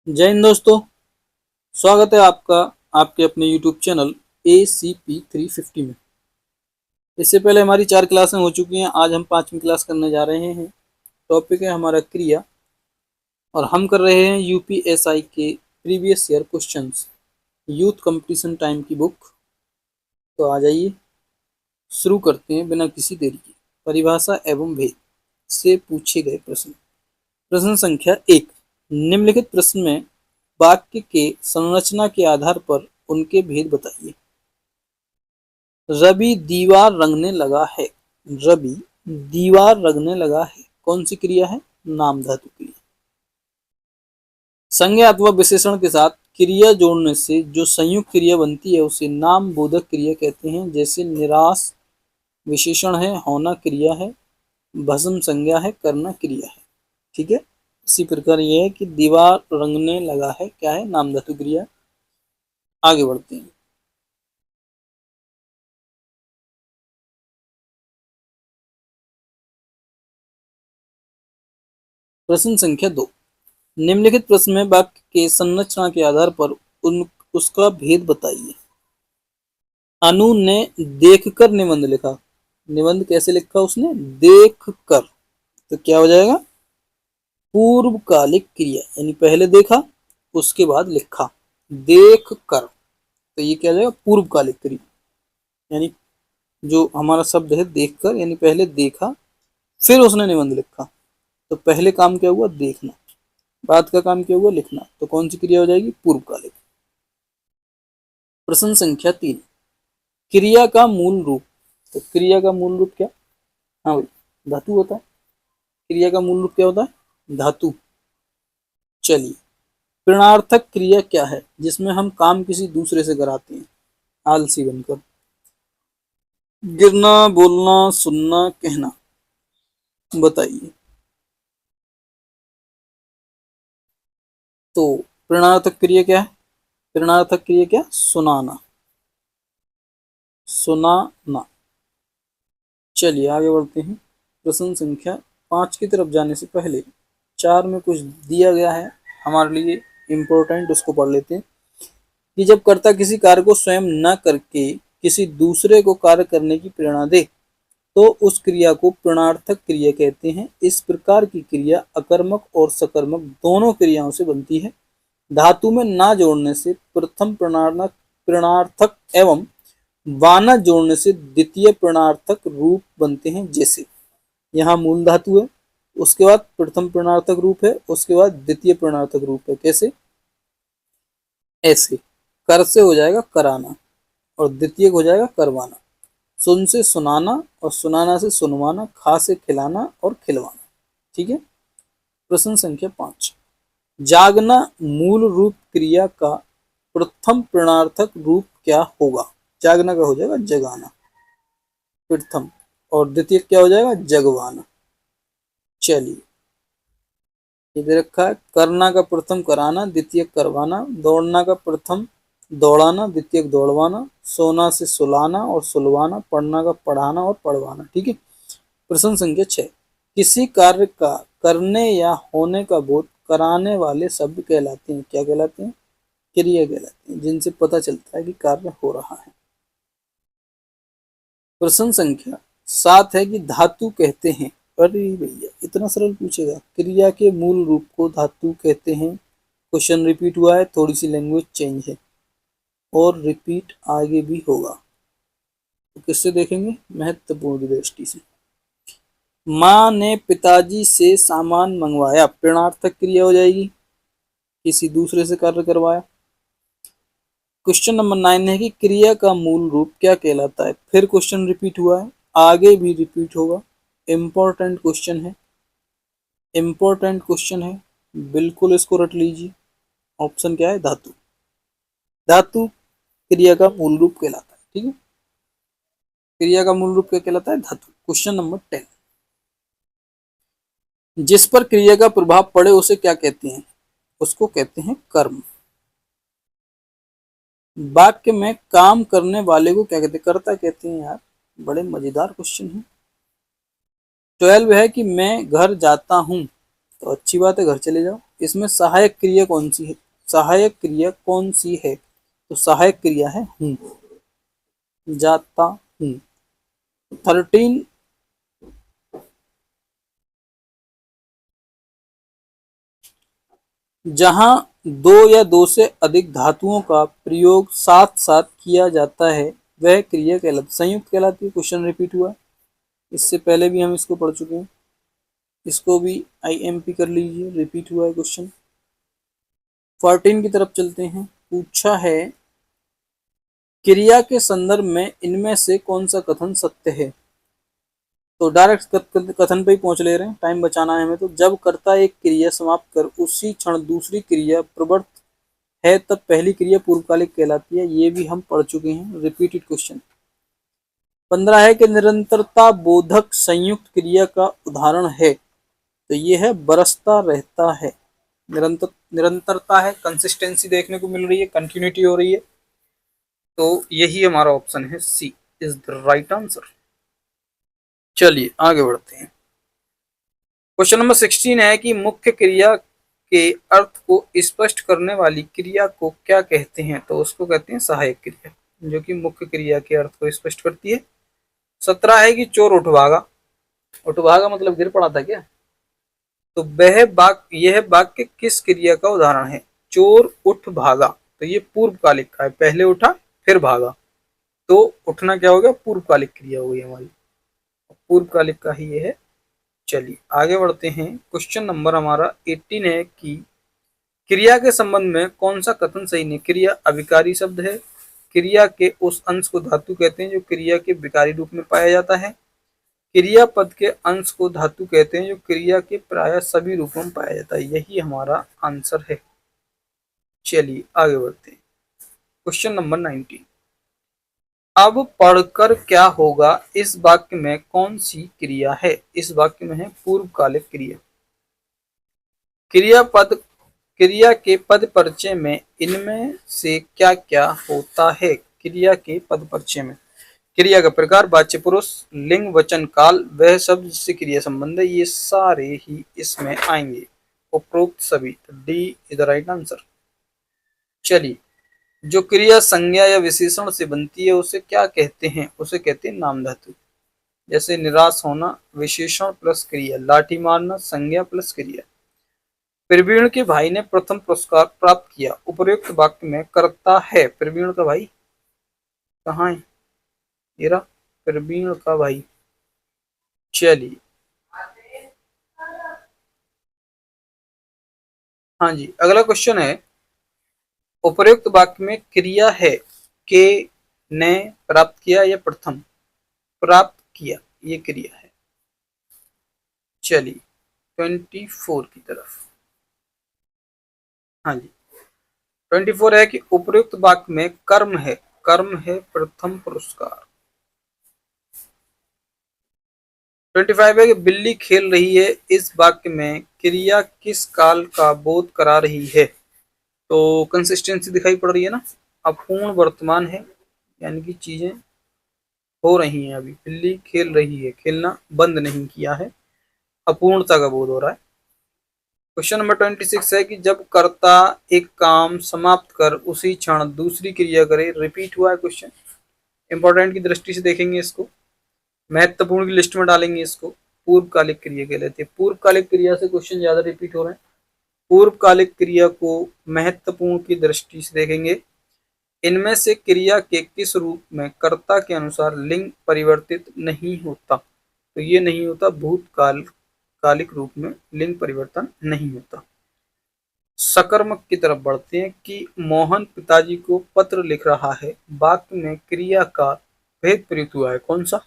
जय हिंद दोस्तों। स्वागत है आपका आपके अपने YouTube चैनल ACP 350 में। इससे पहले हमारी 4 क्लासें हो चुकी हैं। आज हम 5वीं क्लास करने जा रहे हैं। टॉपिक है हमारा क्रिया और हम कर रहे हैं UPSI के previous year questions, youth competition time की बुक। तो आ जाइए, शुरू करते हैं बिना किसी देरी के। परिभाषा एवं भेद से पूछे गए प्रश्न। प्रश्न संख्या 1, निम्नलिखित प्रश्न में वाक्य के संरचना के आधार पर उनके भेद बताइए। रवि दीवार रंगने लगा है। रवि दीवार रंगने लगा है कौन सी क्रिया है? नाम धातु क्रिया। संज्ञा अथवा विशेषण के साथ क्रिया जोड़ने से जो संयुक्त क्रिया बनती है उसे नाम बोधक क्रिया कहते हैं। जैसे निराश विशेषण है, होना क्रिया है, भस्म संज्ञा है, करना क्रिया है। ठीक है, इसी प्रकार यह है कि दीवार रंगने लगा है क्या है? नाम धातु क्रिया। आगे बढ़ते हैं। प्रश्न संख्या 2, निम्नलिखित प्रश्न में वाक्य के संरचना के आधार पर उसका भेद बताइए। अनु ने देखकर निबंध लिखा। निबंध कैसे लिखा उसने? देखकर। तो क्या हो जाएगा? पूर्वकालिक क्रिया, यानी पहले देखा उसके बाद लिखा। देख कर, तो ये क्या हो जाएगा? पूर्वकालिक क्रिया। यानी जो हमारा शब्द है देखकर, यानी पहले देखा फिर उसने निबंध लिखा। तो पहले काम क्या हुआ? देखना। बाद का काम क्या हुआ? लिखना। तो कौन सी क्रिया हो जाएगी? पूर्वकालिक। प्रश्न संख्या 3, क्रिया का मूल रूप। तो क्रिया का मूल रूप क्या? हाँ भाई, धातु होता है। क्रिया का मूल रूप क्या होता है? धातु। चलिए, प्रणर्थक क्रिया क्या है जिसमें हम काम किसी दूसरे से कराते हैं आलसी बनकर? गिरना, बोलना, सुनना, कहना। बताइए। तो प्रणर्थक क्रिया क्या है? प्रणर्थक क्रिया क्या? सुनाना। सुनाना। चलिए आगे बढ़ते हैं। प्रश्न संख्या 5 की तरफ जाने से पहले 4 में कुछ दिया गया है हमारे लिए इम्पोर्टेंट, उसको पढ़ लेते हैं। कि जब कर्ता किसी कार्य को स्वयं न करके किसी दूसरे को कार्य करने की प्रेरणा दे तो उस क्रिया को प्रणर्थक क्रिया कहते हैं। इस प्रकार की क्रिया अकर्मक और सकर्मक दोनों क्रियाओं से बनती है। धातु में ना जोड़ने से प्रथम प्रणर्थक एवं वाना जोड़ने से द्वितीय प्रणर्थक रूप बनते हैं। जैसे यहाँ मूल धातु है, उसके बाद प्रथम प्रणर्थक रूप है, उसके बाद द्वितीय प्रणर्थक रूप है। कैसे? ऐसे। कर से हो जाएगा कराना और द्वितीय हो जाएगा करवाना। सुन से सुनाना और सुनाना से सुनवाना। खा से खिलाना और खिलवाना। ठीक है। प्रश्न संख्या 5, जागना मूल रूप क्रिया का प्रथम प्रणर्थक रूप क्या होगा? जागना का हो जाएगा जगाना प्रथम, और द्वितीय क्या हो जाएगा? जगवाना। चलिए, ये दे रखा है। करना का प्रथम कराना, द्वितीय करवाना। दौड़ना का प्रथम दौड़ाना, द्वितीय दौड़वाना। सोना से सुलाना और सुलवाना। पढ़ना का पढ़ाना और पढ़वाना। ठीक है। प्रश्न संख्या 6, किसी कार्य का करने या होने का बोध कराने वाले शब्द कहलाते हैं। क्या कहलाते हैं? क्रिया कहलाते हैं, जिनसे पता चलता है कि कार्य हो रहा है। प्रश्न संख्या 7 है कि धातु कहते हैं। अरे भैया, इतना सरल पूछेगा? क्रिया के मूल रूप को धातु कहते हैं। क्वेश्चन रिपीट हुआ है, थोड़ी सी लैंग्वेज चेंज है और रिपीट आगे भी होगा। तो किससे देखेंगे? महत्वपूर्ण दृष्टि से। माँ ने पिताजी से सामान मंगवाया, प्रणर्थक क्रिया हो जाएगी। किसी दूसरे से कार्य करवाया। क्वेश्चन नंबर 9 है कि क्रिया का मूल रूप क्या कहलाता है। फिर क्वेश्चन रिपीट हुआ है, आगे भी रिपीट होगा। इम्पोर्टेंट क्वेश्चन है, इम्पोर्टेंट क्वेश्चन है, बिल्कुल इसको रट लीजिए। ऑप्शन क्या है? धातु। धातु क्रिया का मूल रूप कहलाता है। ठीक है, क्रिया का मूल रूप क्या कहलाता है? धातु। क्वेश्चन नंबर 10, जिस पर क्रिया का प्रभाव पड़े उसे क्या कहते हैं? उसको कहते हैं कर्म। वाक्य में काम करने वाले को क्या कहते हैं? कर्ता कहते हैं। यार, बड़े मजेदार क्वेश्चन है। 12 है कि मैं घर जाता हूं, तो अच्छी बात है, घर चले जाओ। इसमें सहायक क्रिया कौन सी है? सहायक क्रिया कौन सी है? तो सहायक क्रिया है हूँ, जाता हूँ। 13, जहां दो या दो से अधिक धातुओं का प्रयोग साथ साथ किया जाता है वह क्रिया कहलाती, संयुक्त कहलाती है। क्वेश्चन रिपीट हुआ है, इससे पहले भी हम इसको पढ़ चुके हैं, इसको भी आईएमपी कर लीजिए, रिपीट हुआ है क्वेश्चन। 14 की तरफ चलते हैं। पूछा है क्रिया के संदर्भ में इनमें से कौन सा कथन सत्य है? तो डायरेक्ट कथन पे ही पहुंच ले रहे हैं, टाइम बचाना है हमें। तो जब कर्ता एक क्रिया समाप्त कर उसी क्षण दूसरी क्रिया प्रवृत्त है तब पहली क्रिया पूर्वकालिक कहलाती है। ये भी हम पढ़ चुके हैं, रिपीटेड क्वेश्चन। 15 है कि निरंतरता बोधक संयुक्त क्रिया का उदाहरण है। तो ये है बरसता रहता है। निरंतरता है, कंसिस्टेंसी देखने को मिल रही है, कंटिन्यूटी हो रही है। तो यही हमारा ऑप्शन है, सी इज द राइट आंसर। चलिए आगे बढ़ते हैं। क्वेश्चन नंबर 16 है कि मुख्य क्रिया के अर्थ को स्पष्ट करने वाली क्रिया को क्या कहते हैं? तो उसको कहते हैं सहायक क्रिया, जो कि मुख्य क्रिया के अर्थ को स्पष्ट करती है। 17 है कि चोर उठ भागा। उठ भागा मतलब गिर पड़ा था क्या? तो वह वाक्य, यह वाक्य किस क्रिया का उदाहरण है? चोर उठ भागा, तो ये पूर्वकालिक का है, पहले उठा फिर भागा। तो उठना क्या हो गया? पूर्वकालिक क्रिया हो गई हमारी, पूर्वकालिक का ही ये है। चलिए आगे बढ़ते हैं। क्वेश्चन नंबर हमारा 18 है कि क्रिया के संबंध में कौन सा कथन सही नहीं? क्रिया अविकारी शब्द है। क्रिया के उस अंश को धातु कहते हैं जो क्रिया के विकारी रूप में पाया जाता है। क्रिया पद के अंश को धातु कहते हैं जो क्रिया के प्राय सभी रूपों में पाया जाता है। यही हमारा आंसर है। चलिए आगे बढ़ते हैं। क्वेश्चन नंबर 19, अब पढ़कर क्या होगा इस वाक्य में कौन सी क्रिया है? इस वाक्य में है पूर्वकालिक क्रिया। क्रिया के पद परिचय में इनमें से क्या क्या होता है? क्रिया के पद परिचय में क्रिया का प्रकार, वाच्य पुरुष, लिंग, वचन, काल, वह शब्द जिससे क्रिया संबंध है, ये सारे ही इसमें आएंगे, उपरोक्त सभी। तो D is the right answer. चलिए, जो क्रिया संज्ञा या विशेषण से बनती है उसे क्या कहते हैं? उसे कहते हैं नाम धातु। जैसे निराश होना, विशेषण प्लस क्रिया। लाठी मारना, संज्ञा प्लस क्रिया। प्रवीण के भाई ने प्रथम पुरस्कार प्राप्त किया, उपयुक्त वाक्य में कर्ता है प्रवीण का भाई। कहाँ है मेरा? प्रवीण का भाई। चलिए, हाँ जी, अगला क्वेश्चन है, उपयुक्त वाक्य में क्रिया है के ने प्राप्त किया या प्रथम प्राप्त किया, ये क्रिया है। चलिए 24 की तरफ। हाँ जी, 24 है कि उपयुक्त वाक्य में कर्म है प्रथम पुरस्कार। 25 है कि बिल्ली खेल रही है, इस वाक्य में क्रिया किस काल का बोध करा रही है? तो कंसिस्टेंसी दिखाई पड़ रही है ना, अपूर्ण वर्तमान है, यानी कि चीजें हो रही हैं अभी। बिल्ली खेल रही है, खेलना बंद नहीं किया है, अपूर्णता का बोध हो रहा है। क्वेश्चन नंबर 26 है कि जब कर्ता एक काम समाप्त कर उसी क्षण दूसरी क्रिया करे, रिपीट हुआ है क्वेश्चन। इंपॉर्टेंट की दृष्टि से देखेंगे इसको, महत्वपूर्ण की लिस्ट में डालेंगे इसको। पूर्वकालिक क्रिया कहलाती है। पूर्वकालिक क्रिया से क्वेश्चन ज्यादा रिपीट हो रहे हैं। पूर्वकालिक क्रिया को महत्वपूर्ण की दृष्टि से देखेंगे। इनमें से क्रिया के किस रूप में कर्ता के अनुसार लिंग परिवर्तित नहीं होता? तो ये नहीं होता, भूतकाल कालिक रूप में लिंग परिवर्तन नहीं होता। सकर्मक की तरफ बढ़ते हैं कि मोहन पिताजी को पत्र लिख रहा है, वाक्य में क्रिया का भेद प्रयुक्त हुआ है, कौन सा?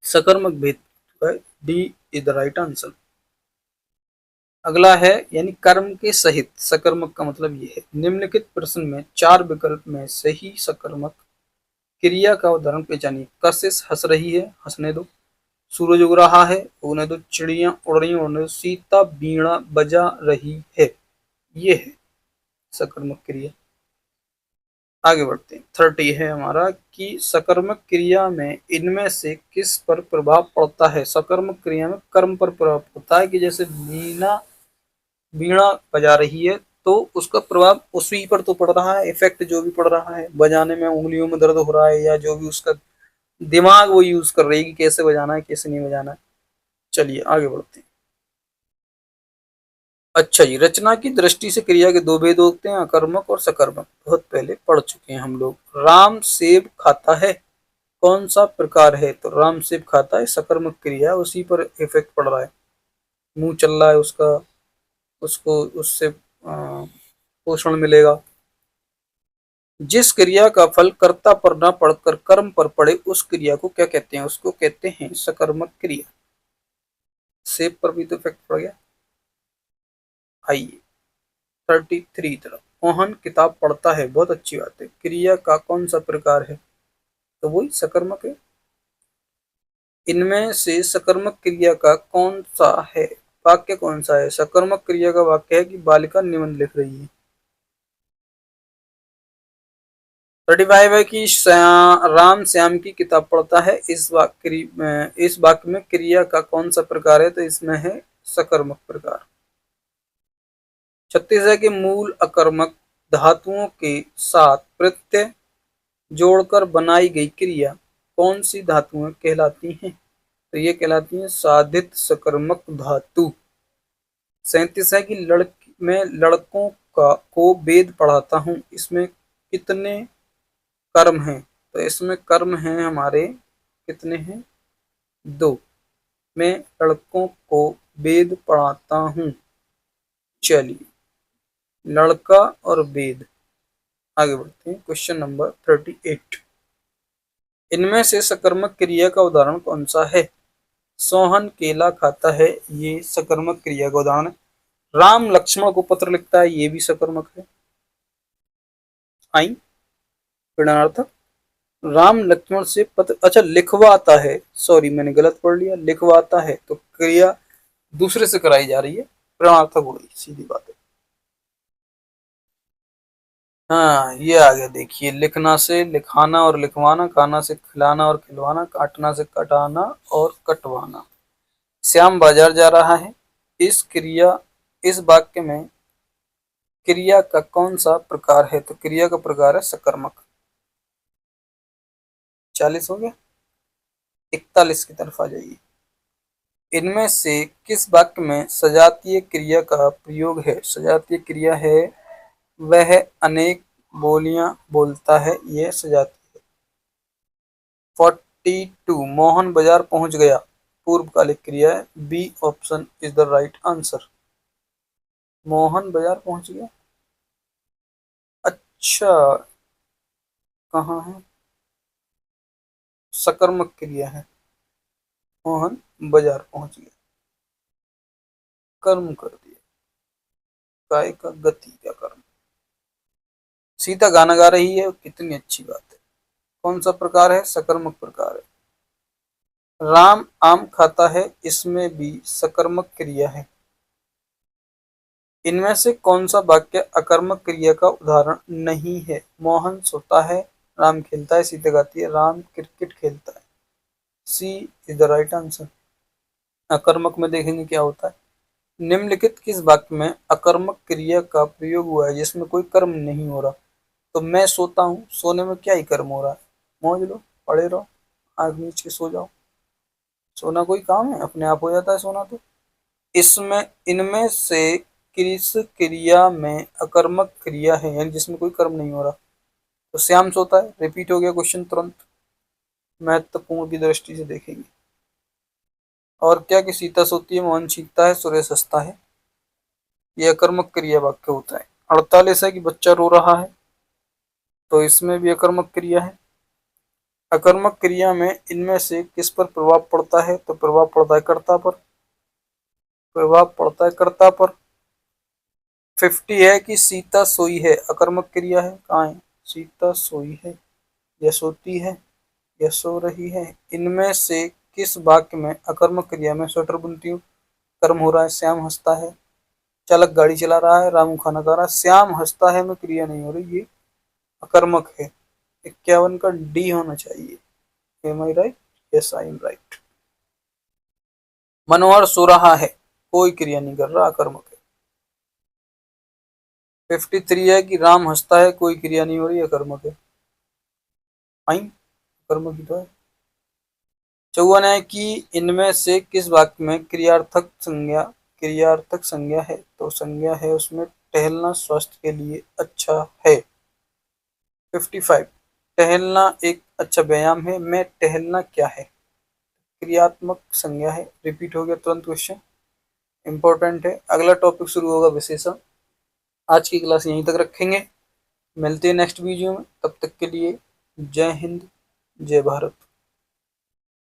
सकर्मक भेद हुआ है, D is the right answer. अगला है यानी कर्म के सहित, सकर्मक का मतलब ये है, निम्नलिखित प्रश्न में 4 विकल्प में सही सकर्मक क्रिया का उदाहरण पहचानिए। कशिश हंस रही है, हंसने दो। सूरज उग रहा है, उगने दो। चिड़िया उड़ रही हैं, उड़ने दो। सीता बीणा बजा रही है, ये है सकर्मक क्रिया। आगे बढ़ते हैं। 30 है हमारा कि सकर्मक क्रिया में इनमें से किस पर प्रभाव पड़ता है। सकर्मक क्रिया में कर्म पर प्रभाव पड़ता है कि जैसे वीणा वीणा बजा रही है तो उसका प्रभाव उसी पर तो पड़ रहा है, इफेक्ट जो भी पड़ रहा है, बजाने में उंगलियों में दर्द हो रहा है या जो भी उसका दिमाग वो यूज कर रही है कि कैसे बजाना है कैसे नहीं बजाना है। चलिए आगे बढ़ते हैं। अच्छा जी, रचना की दृष्टि से क्रिया के दो भेद होते हैं, अकर्मक और सकर्मक। बहुत पहले पढ़ चुके हैं हम लोग। राम सेब खाता है, कौन सा प्रकार है? तो राम सेब खाता है, सकर्मक क्रिया, उसी पर इफेक्ट पड़ रहा है, मुंह चल रहा है उसका, उसको उससे पोषण मिलेगा। जिस क्रिया का फल कर्ता पर न पड़कर कर्म पर पड़े उस क्रिया को क्या कहते हैं? उसको कहते हैं सकर्मक क्रिया। सेब पर भी तो इफेक्ट पड़ गया। आइए 33 तरफ। मोहन किताब पढ़ता है, बहुत अच्छी बात है। क्रिया का कौन सा प्रकार है? तो वही सकर्मक है। इनमें से सकर्मक क्रिया का कौन सा है? वाक्य कौन सा है? सकर्मक क्रिया का वाक्य है कि बालिका निबंध लिख रही है। 35 है कि राम श्याम की किताब पढ़ता है। इस वाक्य में क्रिया का कौन सा प्रकार है? तो इसमें है सकर्मक प्रकार। 36 है कि मूल अकर्मक धातुओं के साथ प्रत्यय जोड़कर बनाई गई क्रिया कौन सी धातुएं कहलाती हैं? तो ये कहलाती हैं साधित सकर्मक धातु। 37 है कि मैं लड़कों का को वेद पढ़ाता हूँ, इसमें कितने कर्म हैं? तो इसमें कर्म हैं हमारे, कितने हैं? 2। मैं लड़कों को वेद पढ़ाता हूँ। चलिए, लड़का और वेद। आगे बढ़ते हैं। Question number 38। इनमें से सकर्मक क्रिया का उदाहरण कौन सा है? सोहन केला खाता है, ये सकर्मक क्रिया का उदाहरण है। राम लक्ष्मण को पत्र लिखता है, ये भी सकर्मक है। आई प्रणर्थक। राम लक्ष्मण से पत्र, अच्छा लिखवाता है, सॉरी मैंने गलत पढ़ लिया, लिखवाता है तो क्रिया दूसरे से कराई जा रही है, प्रणर्थक हो रही, सीधी बात है। हाँ ये आ गया, देखिए, लिखना से लिखाना और लिखवाना, खाना से खिलाना और खिलवाना, काटना से कटाना और कटवाना। श्याम बाजार जा रहा है। इस वाक्य में क्रिया का कौन सा प्रकार है? तो क्रिया का प्रकार है सकर्मक। 40 हो गया। 41 की तरफ आ जाइए। इनमें से किस वाक्य में सजातीय क्रिया का प्रयोग है? सजातीय क्रिया है वह अनेक बोलियां बोलता है, यह सजातीय है। 42 मोहन बाजार पहुंच गया, पूर्वकालिक क्रिया है। B option is the right answer. Mohan बाजार पहुंच गया। अच्छा, कहाँ है? सकर्मक क्रिया है। मोहन बाजार पहुंच गया, कर्म कर दिया, काय का गति का कर्म। सीता गाना गा रही है, कितनी अच्छी बात है। कौन सा प्रकार है? सकर्मक प्रकार है। राम आम खाता है, इसमें भी सकर्मक क्रिया है। इनमें से कौन सा वाक्य अकर्मक क्रिया का उदाहरण नहीं है? मोहन सोता है, राम खेलता है, सीता गाती है, राम क्रिकेट खेलता है। सी इज द राइट आंसर। अकर्मक में देखेंगे क्या होता है। निम्नलिखित किस वाक्य में अकर्मक क्रिया का प्रयोग हुआ है जिसमें कोई कर्म नहीं हो रहा? तो मैं सोता हूँ, सोने में क्या ही कर्म हो रहा है? मौज लो, पड़े रहो, आंख मीच के सो जाओ। सोना कोई काम है? अपने आप हो जाता है सोना तो। इसमें इनमें से किस क्रिया में अकर्मक क्रिया है, यानी जिसमें कोई कर्म नहीं हो रहा? तो श्याम सोता है, रिपीट हो गया क्वेश्चन तुरंत। महत्वपूर्ण की दृष्टि से देखेंगे। और क्या कि सीता सोती है, मोहन सीखता है, सुरेश हंसता है, यह अकर्मक क्रिया वाक्य होता है। 48 है कि बच्चा रो रहा है, तो इसमें भी अकर्मक क्रिया है। अकर्मक क्रिया में इनमें से किस पर प्रभाव पड़ता है? तो प्रभाव पड़ता है कर्ता पर। प्रभाव पड़ता है कर्ता पर। 50 है कि सीता सोई है, अकर्मक क्रिया है। कहाँ है? सीता सोई है, यह सोती है, यह सो रही है। इनमें से किस वाक्य में अकर्मक क्रिया में स्वेटर बुनती हूँ कर्म हो रहा है? श्याम हंसता है, चालक गाड़ी चला रहा है, रामू खाना खा रहा है। श्याम हंसता है में क्रिया नहीं हो रही, ये अकर्मक है। 51 का डी होना चाहिए। Am I right? Yes I am right. Manohar सो रहा है, कोई क्रिया नहीं कर रहा, अकर्मक है। 53 है कि राम हंसता है, कोई क्रिया नहीं हो रही, अकर्मक है। आई अकर्मक ही तो है। 54 है कि इनमें से किस वाक्य में क्रियार्थक संज्ञा है, तो संज्ञा है उसमें टहलना स्वास्थ्य के लिए अच्छा है। 55 टहलना एक अच्छा व्यायाम है, मैं टहलना क्या है, क्रियात्मक संज्ञा है। रिपीट हो गया तुरंत क्वेश्चन, इंपॉर्टेंट है। अगला टॉपिक शुरू होगा विशेषण। आज की क्लास यहीं तक रखेंगे, मिलते हैं नेक्स्ट वीडियो में, तब तक के लिए जय हिंद, जय भारत।